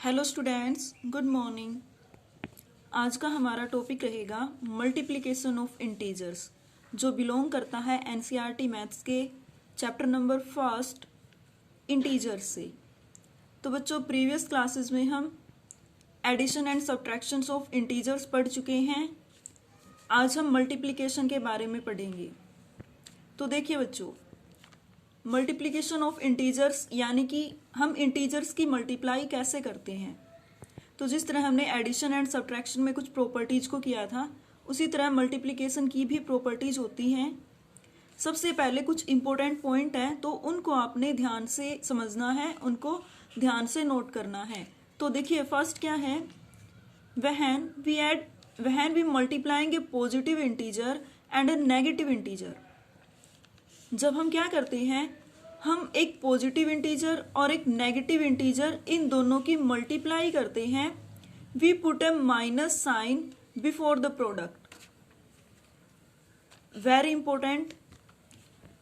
Hello students, good morning. आज का हमारा टॉपिक रहेगा मल्टीप्लिकेशन ऑफ इंटीजर्स, जो बिलोंग करता है एनसीईआरटी मैथ्स के चैप्टर नंबर फर्स्ट इंटीजर्स से। तो बच्चों, प्रीवियस क्लासेस में हम addition and subtractions of integers पढ़ चुके हैं। आज हम मल्टीप्लिकेशन के बारे में पढ़ेंगे। तो देखिए बच्चों, मल्टीप्लिकेशन ऑफ इंटीजर्स यानी कि हम इंटीजर्स की मल्टीप्लाई कैसे करते हैं। तो जिस तरह हमने एडिशन एंड सब्ट्रैक्शन में कुछ प्रॉपर्टीज को किया था, उसी तरह मल्टीप्लिकेशन की भी प्रॉपर्टीज होती हैं। सबसे पहले कुछ इंपॉर्टेंट पॉइंट हैं, तो उनको आपने ध्यान से समझना है, उनको ध्यान से नोट करना है। तो देखिए, फर्स्ट क्या है, when we multiplying a positive integer and a negative integer. जब हम क्या करते हैं, हम एक पॉजिटिव इंटीजर और एक नेगेटिव इंटीजर इन दोनों की मल्टीप्लाई करते हैं, we put a minus sign before the product. Very important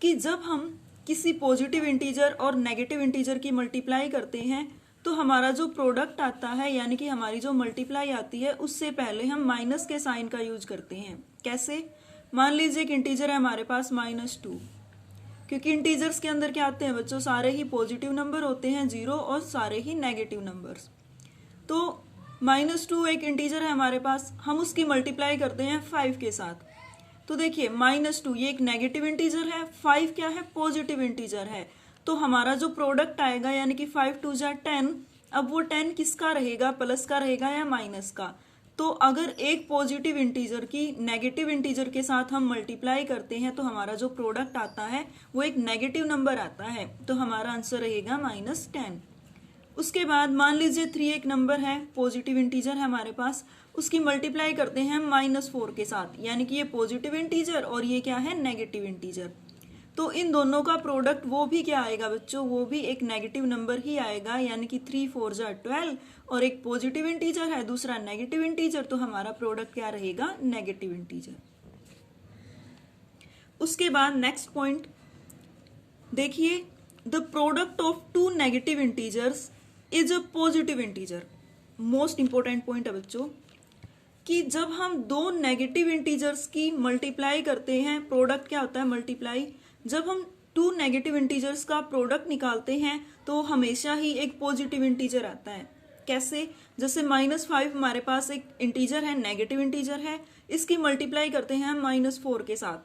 कि जब हम किसी पॉजिटिव इंटीजर और नेगेटिव इंटीजर की मल्टीप्लाई करते हैं, तो हमारा जो प्रोडक्ट आता है यानी कि हमारी जो मल्टीप्लाई आती है, उससे पहले हम माइनस के साइन का यूज करते हैं। कैसे? मान लीजिए एक इंटीजर है हमारे पास -2, क्योंकि इंटीजर्स के अंदर क्या आते हैं बच्चों, सारे ही पॉजिटिव नंबर होते हैं, 0, और सारे ही नेगेटिव नंबर्स। तो -2 एक इंटीजर है हमारे पास, हम उसकी मल्टीप्लाई करते हैं 5 के साथ। तो देखिए, -2 ये एक नेगेटिव इंटीजर है, 5 क्या है, पॉजिटिव इंटीजर है। तो हमारा जो प्रोडक्ट आएगा यानी कि 5 2 जा 10, अब वो 10 किसका रहेगा, प्लस का रहेगा या माइनस का। तो अगर एक पॉजिटिव इंटीजर की नेगेटिव इंटीजर के साथ हम मल्टीप्लाई करते हैं, तो हमारा जो प्रोडक्ट आता है वो एक नेगेटिव नंबर आता है, तो हमारा आंसर रहेगा -10। उसके बाद मान लीजिए 3 एक नंबर है, पॉजिटिव इंटीजर है हमारे पास, उसकी मल्टीप्लाई करते हैं -4 के साथ, यानी कि ये पॉजिटिव इंटीजर और ये क्या है, नेगेटिव इंटीजर। तो इन दोनों का प्रोडक्ट वो भी क्या आएगा बच्चों, वो भी एक नेगेटिव नंबर ही आएगा, यानी कि 3 4 जा 12, और एक पॉजिटिव इंटीजर है, दूसरा नेगेटिव इंटीजर, तो हमारा प्रोडक्ट क्या रहेगा, नेगेटिव इंटीजर। उसके बाद नेक्स्ट पॉइंट देखिए, the product of 2 negative integers is a positive integer. Most important point है बच्चों कि जब हम 2 नेगेटिव इंटीजर्स की मल्टीप्लाई करते हैं, प्रोडक्ट क्या होता है, मल्टीप्लाई। जब हम 2 नेगेटिव इंटीजर्स का प्रोडक्ट निकालते हैं, तो हमेशा ही एक पॉजिटिव इंटीजर आता है। कैसे? जैसे -5 हमारे पास एक इंटीजर है, नेगेटिव इंटीजर है, इसकी मल्टीप्लाई करते हैं हम -4 के साथ,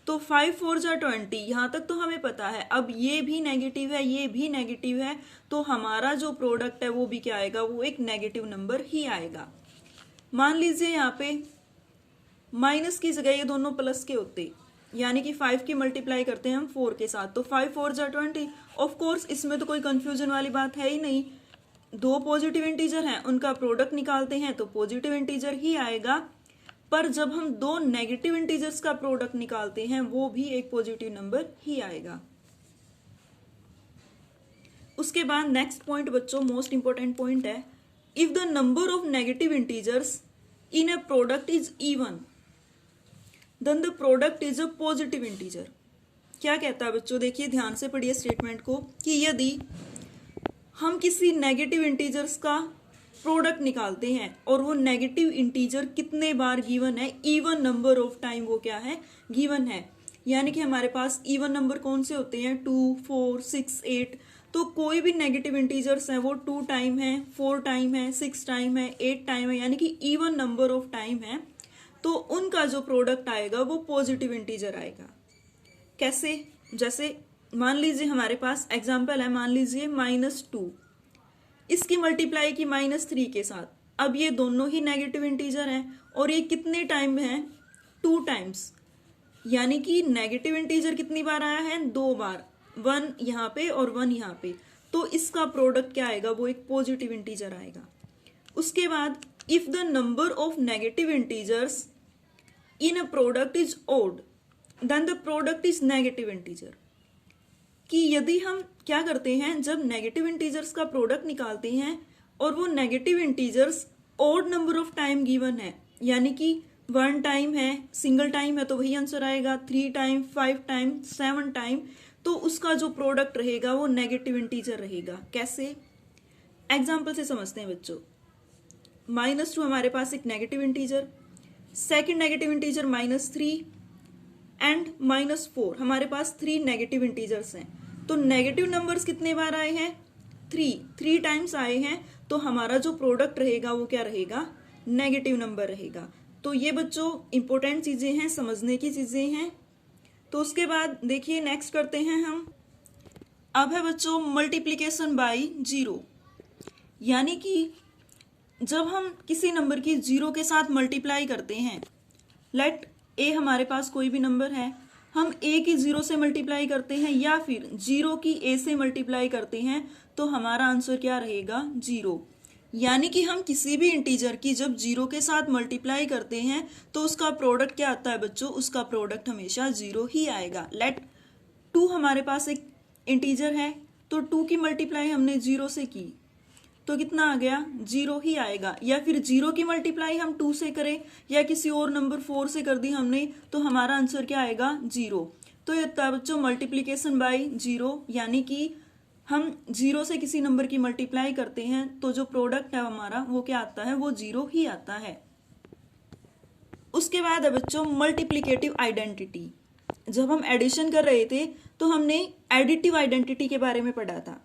तो 5 4 जा 20, यहाँ तक तो हमें पता है। अब ये भी नेगेटिव है, ये भी नेगेटिव है, तो हमारा जो प्रोडक्ट है वो भी क्या आएगा, वो एक नेगेटिव नंबर ही आएगा। मान लीजिए यहाँ पे माइनस की जगह ये दोनों प्लस के होते, यानी कि 5 की मल्टीप्लाई करते हैं हम 4 के साथ, तो 5 4 जा 20। ऑफ कोर्स इसमें तो कोई कंफ्यूजन वाली बात है ही नहीं, 2 पॉजिटिव इंटीजर हैं, उनका प्रोडक्ट निकालते हैं तो पॉजिटिव इंटीजर ही आएगा। पर जब हम 2 नेगेटिव इंटीजर्स का प्रोडक्ट निकालते हैं, वो भी एक पॉजिटिव नंबर ही आएगा। उसके बाद नेक्स्ट पॉइंट बच्चों, मोस्ट इंपॉर्टेंट पॉइंट है, if the number of negative integers in a product is even, then the product is a positive integer. क्या कहता है बच्चों, देखिए ध्यान से पढ़िए स्टेटमेंट को, कि यदि हम किसी नेगेटिव इंटीजर्स का प्रोडक्ट निकालते हैं और वो नेगेटिव इंटीजर कितने बार गिवन है, इवन नंबर ऑफ टाइम वो क्या है, गिवन है। यानी कि हमारे पास इवन नंबर कौन से होते हैं, 2 4 6 8, तो कोई भी नेगेटिव इंटीजर्स है वो 2 टाइम है, 4 टाइम है, 6 टाइम है, 8 टाइम है, यानी कि इवन नंबर ऑफ टाइम है, तो उनका जो प्रोडक्ट आएगा वो पॉजिटिव इंटीजर आएगा। कैसे? जैसे मान लीजिए हमारे पास एग्जाम्पल है, मान लीजिए -2, इसकी मल्टीप्लाई की -3 के साथ। अब ये दोनों ही नेगेटिव इंटीजर हैं और ये कितने टाइम है, 2 टाइम्स, यानी कि नेगेटिव इंटीजर कितनी बार आया है, 2 बार, 1 यहाँ पे और 1 यहाँ पे, तो इसका प्रोडक्ट क्या आएगा, वो एक पॉजिटिव इंटीजर आएगा। उसके बाद if the number of negative integers in a product is odd, then the product is negative integer. कि यदि हम क्या करते हैं, जब नेगेटिव इंटीजर्स का प्रोडक्ट निकालते हैं और वो negative integers odd number of time given है, यानी कि 1 टाइम है, सिंगल टाइम है, तो वही आंसर आएगा, 3 टाइम, 5 टाइम, 7 टाइम, तो उसका जो प्रोडक्ट रहेगा वो नेगेटिव इंटीजर रहेगा। कैसे? एग्जाम्पल से समझते हैं बच्चों। -2 हमारे पास एक negative integer, second negative integer -3 and -4, हमारे पास 3 नेगेटिव इंटीजर्स हैं। तो नेगेटिव नंबर्स कितने बार आए हैं? 3 टाइम्स आए हैं। तो हमारा जो प्रोडक्ट रहेगा वो क्या रहेगा? नेगेटिव नंबर रहेगा। तो ये बच्चों इंपॉर्टेंट चीजें हैं, समझने की चीजें हैं। तो उसके बाद देखिए नेक्स्ट करते हैं हम। अब है बच्चों मल्टीप्लीकेशन बाय 0, यानी कि जब हम किसी नंबर की 0 के साथ मल्टीप्लाई करते हैं, लेट ए हमारे पास कोई भी नंबर है, हम ए की 0 से मल्टीप्लाई करते हैं या फिर 0 की ए से मल्टीप्लाई करते हैं, तो हमारा आंसर क्या रहेगा? 0। यानी कि हम किसी भी इंटीजर की जब 0 के साथ मल्टीप्लाई करते हैं तो उसका प्रोडक्ट क्या आता है बच्चों? उसका प्रोडक्ट हमेशा 0 ही आएगा। लेट 2 हमारे पास एक इंटीजर है, तो 2 की मल्टीप्लाई हमने 0 से की तो कितना आ गया? 0 ही आएगा। या फिर 0 की मल्टीप्लाई हम 2 से करें या किसी और नंबर 4 से कर दी हमने, तो हमारा आंसर क्या आएगा? 0। तो ये होता है बच्चों मल्टीप्लीकेशन बाय 0, यानी कि हम 0 से किसी नंबर की मल्टीप्लाई करते हैं तो जो प्रोडक्ट है हमारा वो क्या आता है? वो 0 ही आता है। उसके बाद है बच्चों मल्टीप्लिकेटिव आइडेंटिटी। जब हम एडिशन कर रहे थे तो हमने एडिटिव आइडेंटिटी के बारे में पढ़ा था।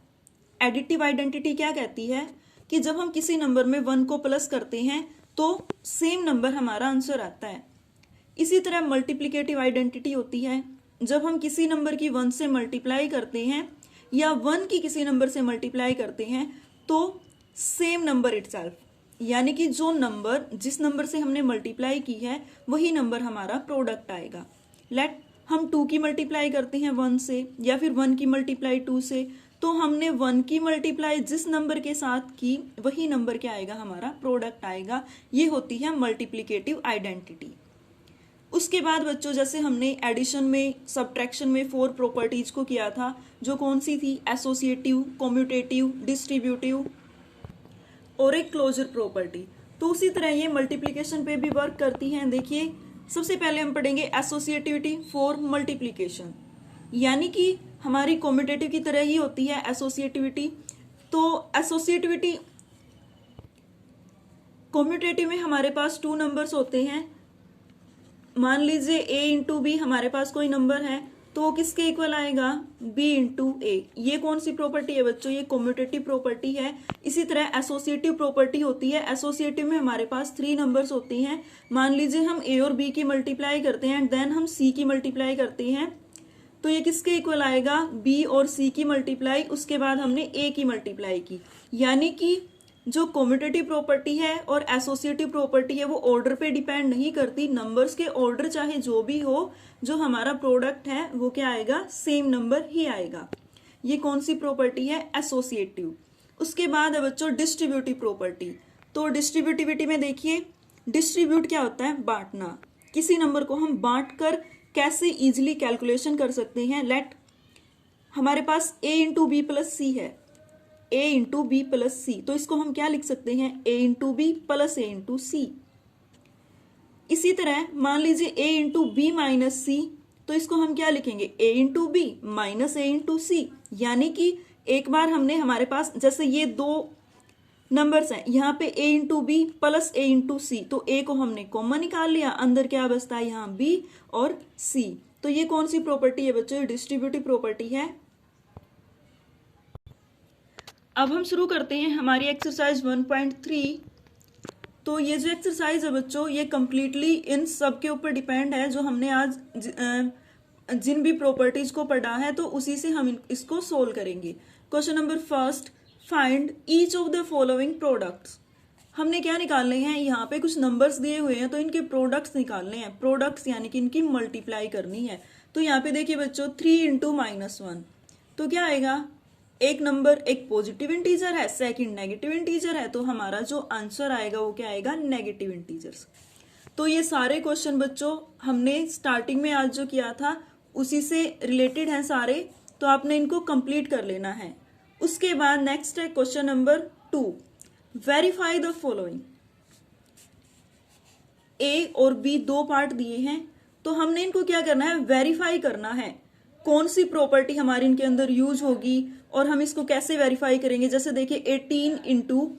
एडिटिव आइडेंटिटी क्या कहती है कि जब हम किसी नंबर में 1 को प्लस करते हैं तो सेम नंबर हमारा आंसर आता है। इसी तरह मल्टीप्लिकेटिव आइडेंटिटी होती है जब हम किसी नंबर की 1 से मल्टीप्लाई करते हैं या 1 की किसी नंबर से मल्टीप्लाई करते हैं तो सेम नंबर इटसेल्फ, यानी कि जो नंबर जिस नंबर से हमने मल्टीप्लाई की है वही नंबर हमारा प्रोडक्ट आएगा। लेट हम 2 की मल्टीप्लाई करते हैं 1 से या फिर 1 की मल्टीप्लाई 2 से, तो हमने 1 की मल्टीप्लाई जिस नंबर के साथ की वही नंबर क्या आएगा? हमारा प्रोडक्ट आएगा। ये होती है मल्टीप्लिकेटिव आइडेंटिटी। उसके बाद बच्चों जैसे हमने एडिशन में, सब्ट्रैक्शन में 4 प्रॉपर्टीज को किया था, जो कौन सी थी? एसोसिएटिव, कम्यूटेटिव, डिस्ट्रीब्यूटिव और एक क्लोजर प्रॉपर्टी। तो उसी तरह ये मल्टीप्लिकेशन पे भी वर्क करती हैं। देखिए सबसे पहले हम पढ़ेंगे एसोसिएटिविटी फॉर मल्टीप्लिकेशन, यानी कि हमारी कम्यूटेटिव की तरह ही होती है एसोसिएटिविटी। तो एसोसिएटिविटी कम्यूटेटिव में हमारे पास 2 नंबर्स होते हैं। मान लीजिए a इंटू बी हमारे पास कोई नंबर है तो वो किसके इक्वल आएगा? b इंटू ए। ये कौन सी प्रॉपर्टी है बच्चों? ये कम्यूटेटिव प्रॉपर्टी है। इसी तरह एसोसिएटिव प्रॉपर्टी होती है। एसोसिएटिव में हमारे पास 3 नंबर्स होते हैं। मान लीजिए हम a और b की मल्टीप्लाई करते हैं एंड देन हम c की मल्टीप्लाई करते हैं, तो ये किसके इक्वल आएगा? b और c की मल्टीप्लाई, उसके बाद हमने a की मल्टीप्लाई की। यानी कि जो कम्यूटेटिव प्रॉपर्टी है और एसोसिएटिव प्रॉपर्टी है वो ऑर्डर पे डिपेंड नहीं करती। नंबर्स के ऑर्डर चाहे जो भी हो, जो हमारा प्रोडक्ट है वो क्या आएगा? सेम नंबर ही आएगा। ये कौन सी प्रॉपर्टी है? एसोसिएटिव। उसके बाद है बच्चों डिस्ट्रीब्यूटिव प्रॉपर्टी। तो डिस्ट्रीब्यूटिविटी में देखिए डिस्ट्रीब्यूट क्या होता है? बांटना। किसी नंबर को हम बांट कर कैसे इजिली कैलकुलेशन कर सकते हैं। लेट हमारे पास a into B plus c है, a into B plus c, तो इसको हम क्या लिख सकते हैं? a into B plus a into c. इसी तरह मान लीजिए a into b minus c, तो इसको हम क्या लिखेंगे? a into b minus a into c. यानी कि एक बार हमने हमारे पास जैसे ये 2 नंबर्स हैं, यहाँ पे a into B plus a into c, तो a को हमने कॉमन निकाल लिया, अंदर क्या बचता है? यहाँ b और c। तो ये कौन सी प्रॉपर्टी है बच्चों? डिस्ट्रीब्यूटिव प्रॉपर्टी है। अब हम शुरू करते हैं हमारी एक्सरसाइज 1.3। तो ये जो एक्सरसाइज है बच्चों ये कंप्लीटली इन सब के ऊपर डिपेंड है जो हमने आज जिन भी प्रॉपर्टीज को पढ़ा है, तो उसी से हम इसको सोल्व करेंगे। Question number first, find each of the following products. हमने क्या निकालने हैं? यहाँ पे कुछ नंबर्स दिए हुए हैं तो इनके प्रोडक्ट्स निकालने हैं। प्रोडक्ट्स यानी कि इनकी मल्टीप्लाई करनी है। तो यहाँ पे देखिए बच्चों 3 इंटू -1, तो क्या आएगा? एक नंबर एक पॉजिटिव इंटीजर है, सेकंड नेगेटिव इंटीजर है, तो हमारा जो आंसर आएगा वो क्या आएगा? Negative integers. तो ये सारे क्वेश्चन बच्चों हमने स्टार्टिंग में आज जो किया था उसी से रिलेटेड हैं सारे, तो आपने इनको कंप्लीट कर लेना है। उसके बाद नेक्स्ट है question number 2, verify the following. A और बी 2 पार्ट दिए हैं तो हमने इनको क्या करना है? वेरीफाई करना है। कौन सी प्रॉपर्टी हमारी इनके अंदर यूज होगी और हम इसको कैसे वेरीफाई करेंगे। जैसे देखिए 18 into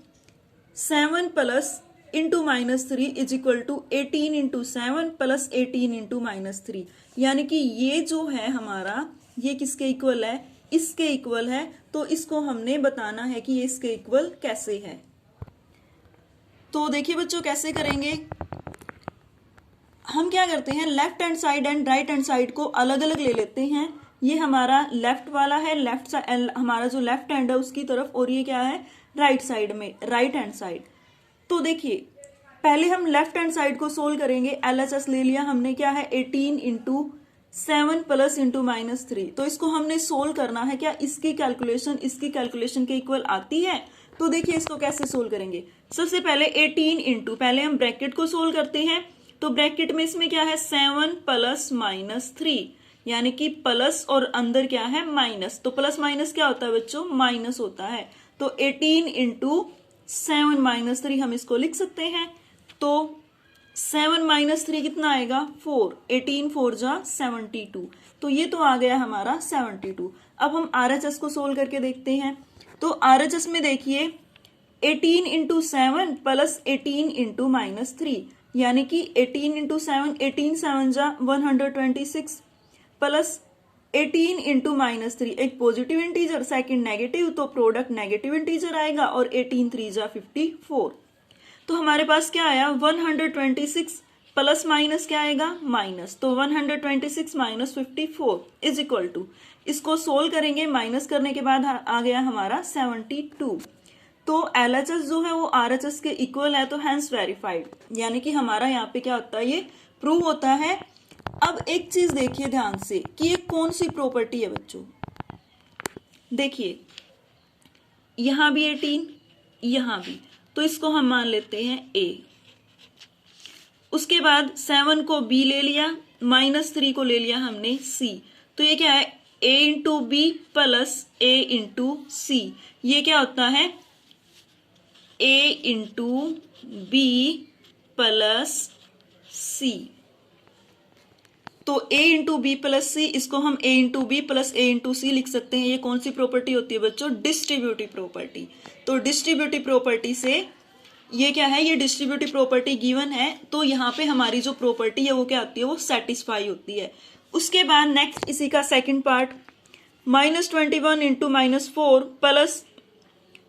7 plus into -3 is equal to 18 into 7 plus 18 into -3, यानी कि ये जो है हमारा ये किसके इक्वल है, इसके इक्वल है। तो इसको हमने बताना है कि ये इसके इक्वल कैसे है। तो देखिए बच्चों कैसे करेंगे, हम क्या करते हैं left hand side and right hand side को अलग अलग ले लेते हैं। ये हमारा लेफ्ट वाला है, लेफ्ट साइड हमारा जो लेफ्ट हैंड है उसकी तरफ, और ये क्या है राइट साइड में, राइट हैंड साइड। तो देखिए पहले हम लेफ्ट हैंड साइड को सोल्व करेंगे। LHS ले लिया हमने, क्या है 18 इंटू 7 प्लस इंटू -3। तो इसको हमने सोल्व करना है, क्या इसकी कैलकुलेशन के इक्वल आती है। तो देखिए इसको कैसे सोल्व करेंगे। सबसे पहले 18 इंटू, पहले हम ब्रैकेट को सोल्व करते हैं। तो ब्रैकेट में इसमें क्या है 7 प्लस -3, यानी कि प्लस और अंदर क्या है माइनस। तो प्लस माइनस क्या होता है बच्चों, माइनस होता है। तो 18 इंटू 7 -3 हम इसको लिख सकते हैं। तो 7 -3 कितना आएगा 4, 18 4 जा 72। तो ये तो आ गया हमारा 72। अब हम RHS को सोल्व करके देखते हैं। तो RHS में देखिए 18 इंटू 7 प्लस 18 इंटू -3, यानी कि 18 इंटू 7, 18 7 जा 126 प्लस 18 इंटू -3, एक पॉजिटिव इंटीजर सेकंड नेगेटिव, तो प्रोडक्ट नेगेटिव इंटीजर आएगा, और 18 3 जा 54। तो हमारे पास क्या आया 126 प्लस माइनस क्या आएगा माइनस। तो 126 माइनस 54 इज इक्वल टू, इसको सोल्व करेंगे, माइनस करने के बाद आ गया हमारा 72। तो LHS जो है वो RHS के इक्वल है, तो हैंस वेरीफाइड, यानी कि हमारा यहाँ पे क्या होता है ये प्रूव होता है। अब एक चीज देखिए ध्यान से कि ये कौन सी प्रॉपर्टी है बच्चों। देखिए यहां भी 18, यहां भी, तो इसको हम मान लेते हैं A। उसके बाद 7 को B ले लिया, -3 को ले लिया हमने C। तो ये क्या है A into B plus A into C। ये क्या होता है A into B plus C। तो A into B plus C, इसको हम A into B plus A into C लिख सकते हैं। ये कौन सी प्रॉपर्टी होती है बच्चों, डिस्ट्रीब्यूटिव प्रॉपर्टी। तो डिस्ट्रीब्यूटिव प्रॉपर्टी से ये क्या है, ये डिस्ट्रीब्यूटिव प्रॉपर्टी गिवन है, तो यहाँ पे हमारी जो प्रॉपर्टी है वो क्या होती है, वो सेटिस्फाई होती है। उसके बाद नेक्स्ट इसी का second part, -21 into -4 plus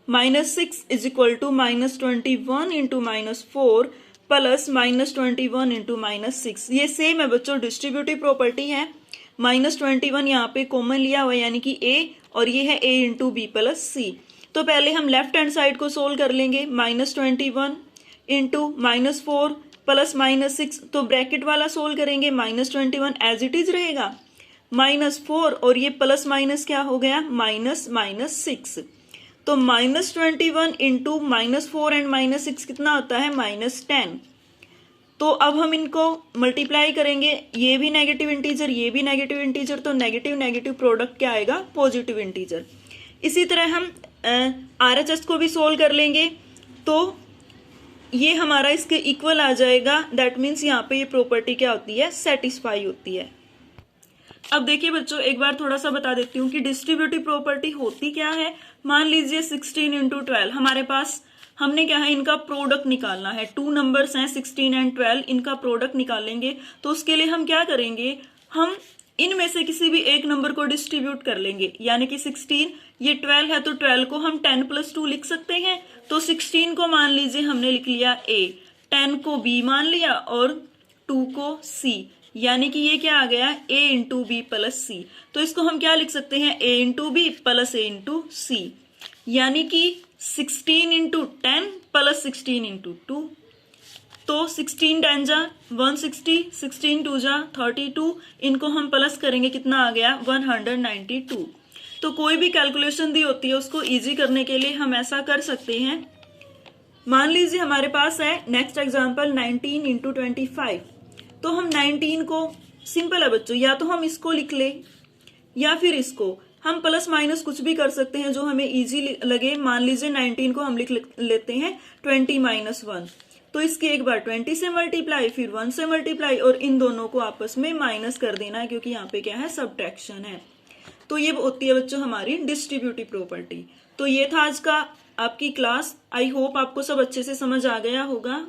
-6 is equal to -21 into -4 plus -21 into -6। ये सेम है बच्चों, डिस्ट्रीब्यूटिव प्रॉपर्टी है। -21 यहाँ पे कॉमन लिया हुआ यानी कि A, और ये है A into B plus C। तो पहले हम लेफ्ट हैंड साइड को सोल्व कर लेंगे, -21 इंटू -4 प्लस -6। तो ब्रैकेट वाला सोल्व करेंगे, -21 एज इट इज रहेगा, -4 और ये प्लस माइनस क्या हो गया -6। तो -21 इंटू -4 एंड -6 कितना होता है -10। तो अब हम इनको मल्टीप्लाई करेंगे, ये भी नेगेटिव इंटीजर, ये भी नेगेटिव इंटीजर, तो नेगेटिव नेगेटिव प्रोडक्ट क्या आएगा पॉजिटिव इंटीजर। इसी तरह हम RHS को भी सोल्व कर लेंगे, तो ये हमारा इसके इक्वल आ जाएगा। दैट मीन्स यहाँ पे ये प्रॉपर्टी क्या होती है, सेटिस्फाई होती है। अब देखिए बच्चों एक बार थोड़ा सा बता देती हूँ कि डिस्ट्रीब्यूटिव प्रॉपर्टी होती क्या है। मान लीजिए 16 इंटू 12 हमारे पास, हमने क्या है इनका प्रोडक्ट निकालना है। 2 नंबर्स हैं 16 एंड 12, इनका प्रोडक्ट निकालेंगे। तो उसके लिए हम क्या करेंगे, हम इनमें से किसी भी एक नंबर को डिस्ट्रीब्यूट कर लेंगे, यानी कि 16, ये 12 है तो 12 को हम 10 + 2 लिख सकते हैं। तो 16 को मान लीजिए हमने लिख लिया A, 10 को B मान लिया और 2 को C, यानी कि ये क्या आ गया A into B plus C। तो इसको हम क्या लिख सकते हैं A into B plus A into C, यानी कि 16 इंटू 10 प्लस 16 इंटू 2। तो 16 10 जा 160, 16 2 जा 32, इनको हम प्लस करेंगे कितना आ गया 192। तो कोई भी कैलकुलेशन दी होती है उसको इजी करने के लिए हम ऐसा कर सकते हैं। मान लीजिए हमारे पास है नेक्स्ट एग्जांपल 19 इंटू 25। तो हम 19 को, सिंपल है बच्चों, या तो हम इसको लिख ले या फिर इसको, हम प्लस माइनस कुछ भी कर सकते हैं जो हमें इजी लगे। मान लीजिए 19 को हम लिख लेते हैं 20 - 1, तो इसके एक बार 20 से मल्टीप्लाई, फिर 1 से मल्टीप्लाई, और इन दोनों को आपस में माइनस कर देना है, क्योंकि यहाँ पे क्या है, सब्ट्रैक्शन है। तो ये होती है बच्चों हमारी डिस्ट्रीब्यूटिव प्रॉपर्टी। तो ये था आज का आपकी क्लास। आई होप आपको सब अच्छे से समझ आ गया होगा।